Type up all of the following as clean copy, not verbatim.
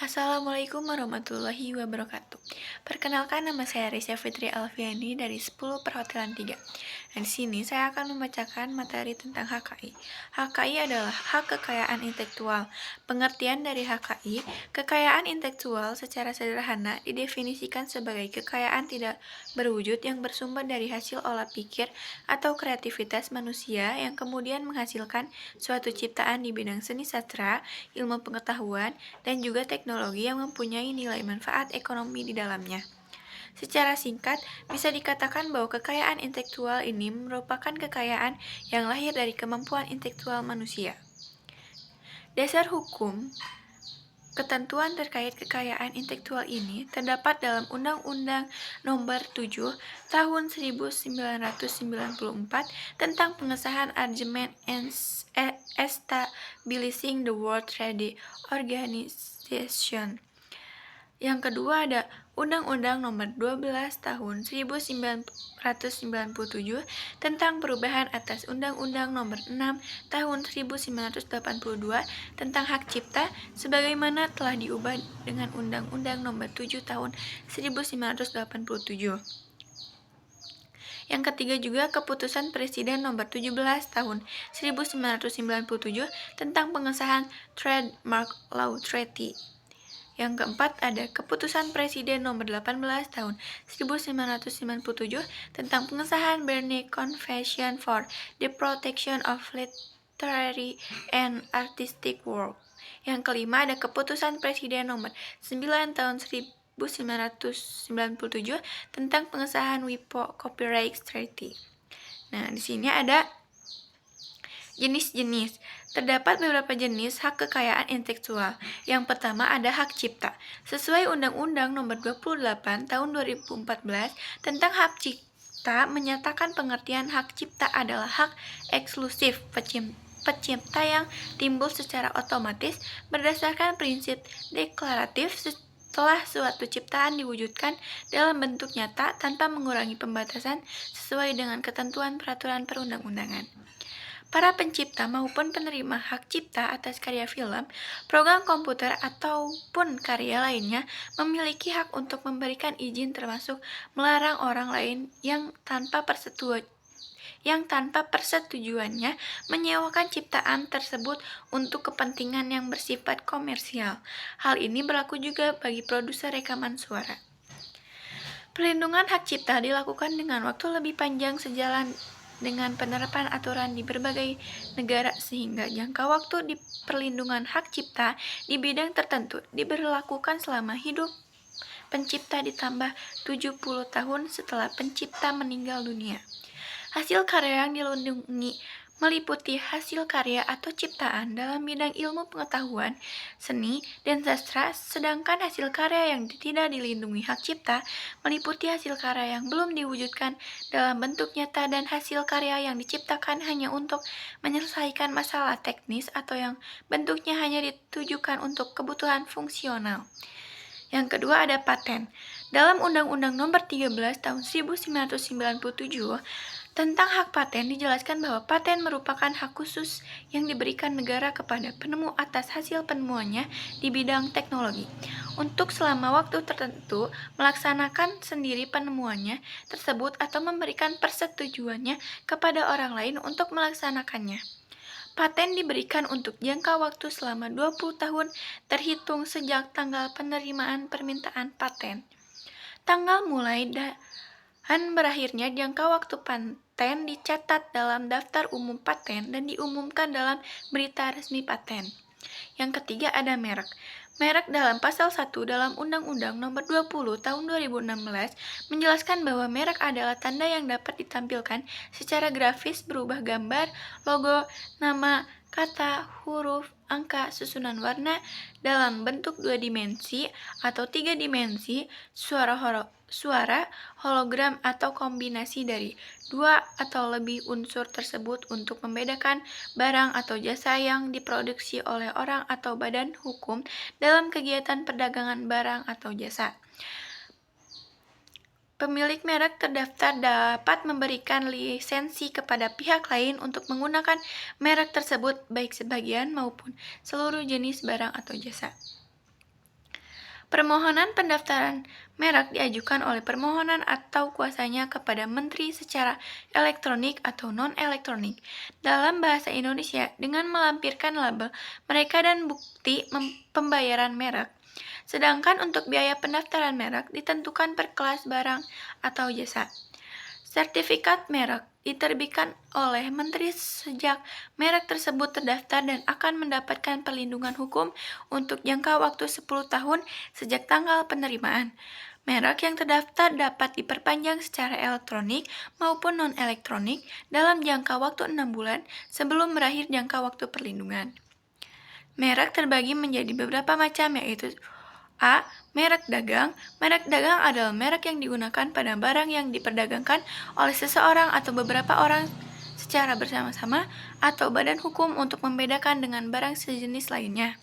Assalamualaikum warahmatullahi wabarakatuh. Perkenalkan, nama saya Risya Fitri Alfiani dari 10 Perhotelan 3. Dan di sini saya akan membacakan materi tentang HKI. HKI adalah hak kekayaan intelektual. Pengertian dari HKI, kekayaan intelektual secara sederhana didefinisikan sebagai kekayaan tidak berwujud yang bersumber dari hasil olah pikir atau kreativitas manusia yang kemudian menghasilkan suatu ciptaan di bidang seni sastra, ilmu pengetahuan, dan juga teknologi yang mempunyai nilai manfaat ekonomi di dalamnya. Secara singkat, bisa dikatakan bahwa kekayaan intelektual ini merupakan kekayaan yang lahir dari kemampuan intelektual manusia. Dasar hukum ketentuan terkait kekayaan intelektual ini terdapat dalam Undang-Undang Nomor 7 Tahun 1994 tentang pengesahan Arrangement and Establishing the World Trade Organization. Yang kedua ada Undang-Undang Nomor 12 Tahun 1997 tentang perubahan atas Undang-Undang Nomor 6 Tahun 1982 tentang hak cipta sebagaimana telah diubah dengan Undang-Undang Nomor 7 Tahun 1987. Yang ketiga juga Keputusan Presiden Nomor 17 Tahun 1997 tentang pengesahan Trademark Law Treaty. Yang keempat ada Keputusan Presiden Nomor 18 Tahun 1997 tentang pengesahan Berne Convention for the Protection of Literary and Artistic Work. Yang kelima ada Keputusan Presiden Nomor 9 Tahun 1997 tentang pengesahan WIPO Copyright Treaty. Nah, di sini ada jenis-jenis. Terdapat beberapa jenis hak kekayaan intelektual. Yang pertama ada hak cipta. Sesuai Undang-Undang Nomor 28 Tahun 2014 tentang hak cipta menyatakan pengertian hak cipta adalah hak eksklusif pencipta yang timbul secara otomatis berdasarkan prinsip deklaratif setelah suatu ciptaan diwujudkan dalam bentuk nyata tanpa mengurangi pembatasan sesuai dengan ketentuan peraturan perundang-undangan. Para pencipta maupun penerima hak cipta atas karya film, program komputer, ataupun karya lainnya memiliki hak untuk memberikan izin termasuk melarang orang lain yang tanpa persetujuannya menyewakan ciptaan tersebut untuk kepentingan yang bersifat komersial. Hal ini berlaku juga bagi produser rekaman suara. Perlindungan hak cipta dilakukan dengan waktu lebih panjang sejalan dengan penerapan aturan di berbagai negara sehingga jangka waktu di perlindungan hak cipta di bidang tertentu diberlakukan selama hidup pencipta ditambah 70 tahun setelah pencipta meninggal dunia. Hasil karya yang dilindungi meliputi hasil karya atau ciptaan dalam bidang ilmu pengetahuan, seni, dan sastra, sedangkan hasil karya yang tidak dilindungi hak cipta meliputi hasil karya yang belum diwujudkan dalam bentuk nyata dan hasil karya yang diciptakan hanya untuk menyelesaikan masalah teknis atau yang bentuknya hanya ditujukan untuk kebutuhan fungsional. Yang kedua ada paten. Dalam Undang-Undang Nomor 13 Tahun 1997 tentang hak paten dijelaskan bahwa paten merupakan hak khusus yang diberikan negara kepada penemu atas hasil penemuannya di bidang teknologi untuk selama waktu tertentu melaksanakan sendiri penemuannya tersebut atau memberikan persetujuannya kepada orang lain untuk melaksanakannya. Paten diberikan untuk jangka waktu selama 20 tahun terhitung sejak tanggal penerimaan permintaan paten. Tanggal mulai dan berakhirnya jangka waktu paten dicatat dalam daftar umum paten dan diumumkan dalam berita resmi paten. Yang ketiga ada merek. Merek dalam pasal 1 dalam Undang-Undang Nomor 20 Tahun 2016 menjelaskan bahwa merek adalah tanda yang dapat ditampilkan secara grafis berubah gambar, logo, nama, kata, huruf, angka, susunan warna dalam bentuk 2 dimensi atau 3 dimensi, suara, hologram, atau kombinasi dari 2 atau lebih unsur tersebut untuk membedakan barang atau jasa yang diproduksi oleh orang atau badan hukum dalam kegiatan perdagangan barang atau jasa. Pemilik merek terdaftar dapat memberikan lisensi kepada pihak lain untuk menggunakan merek tersebut, baik sebagian maupun seluruh jenis barang atau jasa. Permohonan pendaftaran merek diajukan oleh permohonan atau kuasanya kepada Menteri secara elektronik atau non-elektronik dalam bahasa Indonesia dengan melampirkan label mereka dan bukti pembayaran merek. Sedangkan untuk biaya pendaftaran merek ditentukan per kelas barang atau jasa. Sertifikat merek diterbitkan oleh Menteri sejak merek tersebut terdaftar dan akan mendapatkan perlindungan hukum untuk jangka waktu 10 tahun sejak tanggal penerimaan. Merek yang terdaftar dapat diperpanjang secara elektronik maupun non-elektronik dalam jangka waktu 6 bulan sebelum berakhir jangka waktu perlindungan. Merek terbagi menjadi beberapa macam, yaitu A. Merek dagang. Merek dagang adalah merek yang digunakan pada barang yang diperdagangkan oleh seseorang atau beberapa orang secara bersama-sama atau badan hukum untuk membedakan dengan barang sejenis lainnya.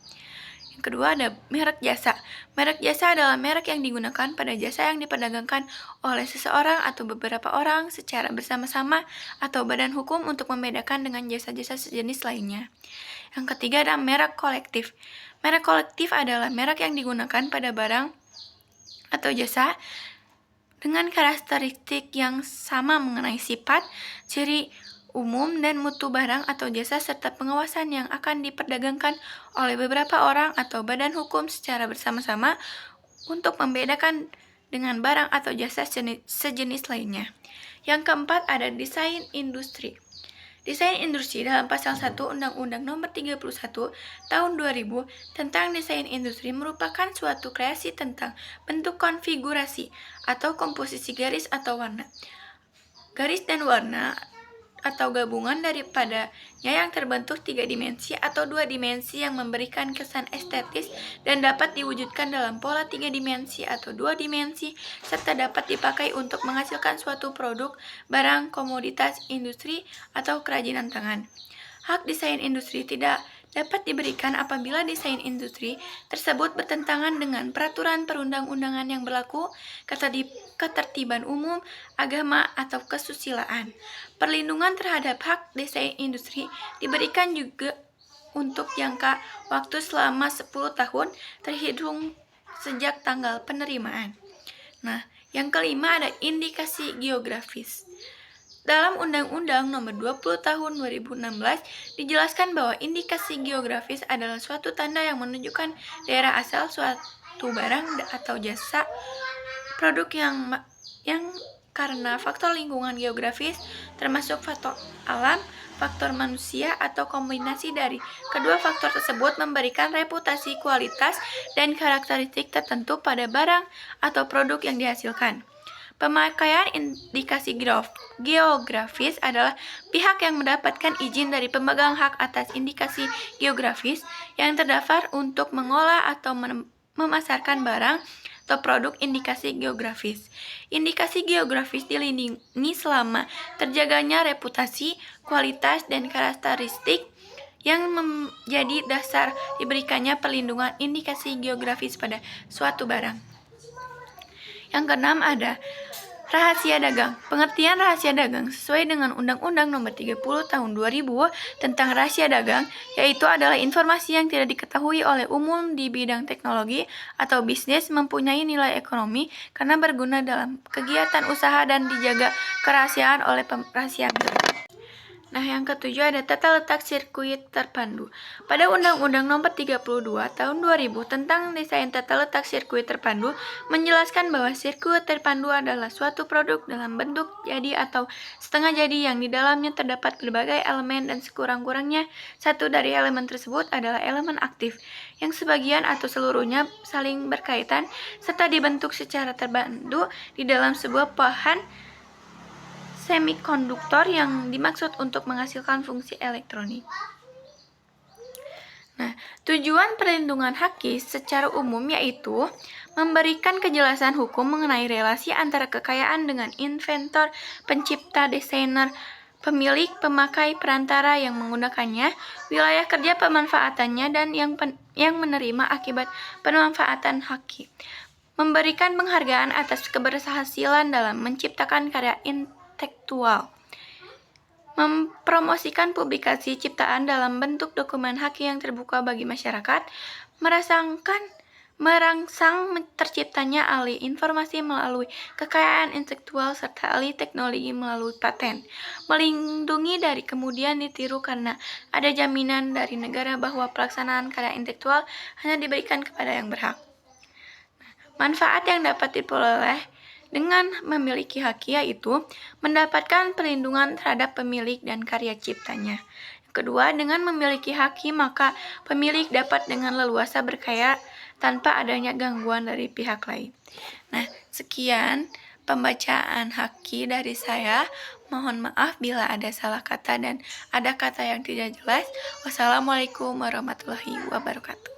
Yang kedua ada merek jasa. Merek jasa adalah merek yang digunakan pada jasa yang diperdagangkan oleh seseorang atau beberapa orang secara bersama-sama atau badan hukum untuk membedakan dengan jasa-jasa sejenis lainnya. Yang ketiga ada merek kolektif. Merek kolektif adalah merek yang digunakan pada barang atau jasa dengan karakteristik yang sama mengenai sifat, ciri umum dan mutu barang atau jasa serta pengawasan yang akan diperdagangkan oleh beberapa orang atau badan hukum secara bersama-sama untuk membedakan dengan barang atau jasa sejenis lainnya. Yang keempat ada desain industri. Desain industri dalam pasal 1 Undang-Undang Nomor 31 Tahun 2000 tentang desain industri merupakan suatu kreasi tentang bentuk konfigurasi atau komposisi garis atau warna. Garis dan warna atau gabungan daripadanya yang terbentuk 3 dimensi atau 2 dimensi yang memberikan kesan estetis dan dapat diwujudkan dalam pola 3 dimensi atau 2 dimensi serta dapat dipakai untuk menghasilkan suatu produk, barang, komoditas, industri, atau kerajinan tangan. Hak desain industri tidak dapat diberikan apabila desain industri tersebut bertentangan dengan peraturan perundang-undangan yang berlaku, ketertiban umum, agama, atau kesusilaan. Perlindungan terhadap hak desain industri diberikan juga untuk jangka waktu selama 10 tahun terhitung sejak tanggal penerimaan. Nah, yang kelima ada indikasi geografis. Dalam Undang-Undang Nomor 20 Tahun 2016 dijelaskan bahwa indikasi geografis adalah suatu tanda yang menunjukkan daerah asal suatu barang atau jasa produk yang karena faktor lingkungan geografis termasuk faktor alam, faktor manusia atau kombinasi dari kedua faktor tersebut memberikan reputasi, kualitas, dan karakteristik tertentu pada barang atau produk yang dihasilkan. Pemakaian indikasi geografis adalah pihak yang mendapatkan izin dari pemegang hak atas indikasi geografis yang terdaftar untuk mengolah atau memasarkan barang atau produk indikasi geografis. Indikasi geografis dilindungi selama terjaganya reputasi, kualitas, dan karakteristik yang menjadi dasar diberikannya perlindungan indikasi geografis pada suatu barang. Yang keenam ada rahasia dagang. Pengertian rahasia dagang sesuai dengan Undang-Undang Nomor 30 Tahun 2000 tentang rahasia dagang, yaitu adalah informasi yang tidak diketahui oleh umum di bidang teknologi atau bisnis mempunyai nilai ekonomi karena berguna dalam kegiatan usaha dan dijaga kerahasiaan oleh rahasia dagang. Nah, yang ketujuh ada tata letak sirkuit terpandu. Pada Undang-Undang Nomor 32 Tahun 2000 tentang desain tata letak sirkuit terpandu menjelaskan bahwa sirkuit terpandu adalah suatu produk dalam bentuk jadi atau setengah jadi yang di dalamnya terdapat berbagai elemen dan sekurang-kurangnya satu dari elemen tersebut adalah elemen aktif yang sebagian atau seluruhnya saling berkaitan serta dibentuk secara terpandu di dalam sebuah bahan semikonduktor yang dimaksud untuk menghasilkan fungsi elektronik. Nah, tujuan perlindungan hakis secara umum yaitu memberikan kejelasan hukum mengenai relasi antara kekayaan dengan inventor, pencipta, desainer, pemilik, pemakai, perantara yang menggunakannya, wilayah kerja pemanfaatannya, dan yang menerima akibat pemanfaatan haki. memberikan penghargaan atas keberhasilan dalam menciptakan karya intelektual, mempromosikan publikasi ciptaan dalam bentuk dokumen hak yang terbuka bagi masyarakat, merangsang terciptanya alih informasi melalui kekayaan intelektual serta alih teknologi melalui paten, melindungi dari kemudian ditiru karena ada jaminan dari negara bahwa pelaksanaan karya intelektual hanya diberikan kepada yang berhak. Manfaat yang dapat diperoleh dengan memiliki hak yaitu mendapatkan perlindungan terhadap pemilik dan karya ciptanya. Kedua, dengan memiliki haki maka pemilik dapat dengan leluasa berkarya tanpa adanya gangguan dari pihak lain. Nah, sekian pembacaan haki dari saya. Mohon maaf bila ada salah kata dan ada kata yang tidak jelas. Wassalamualaikum warahmatullahi wabarakatuh.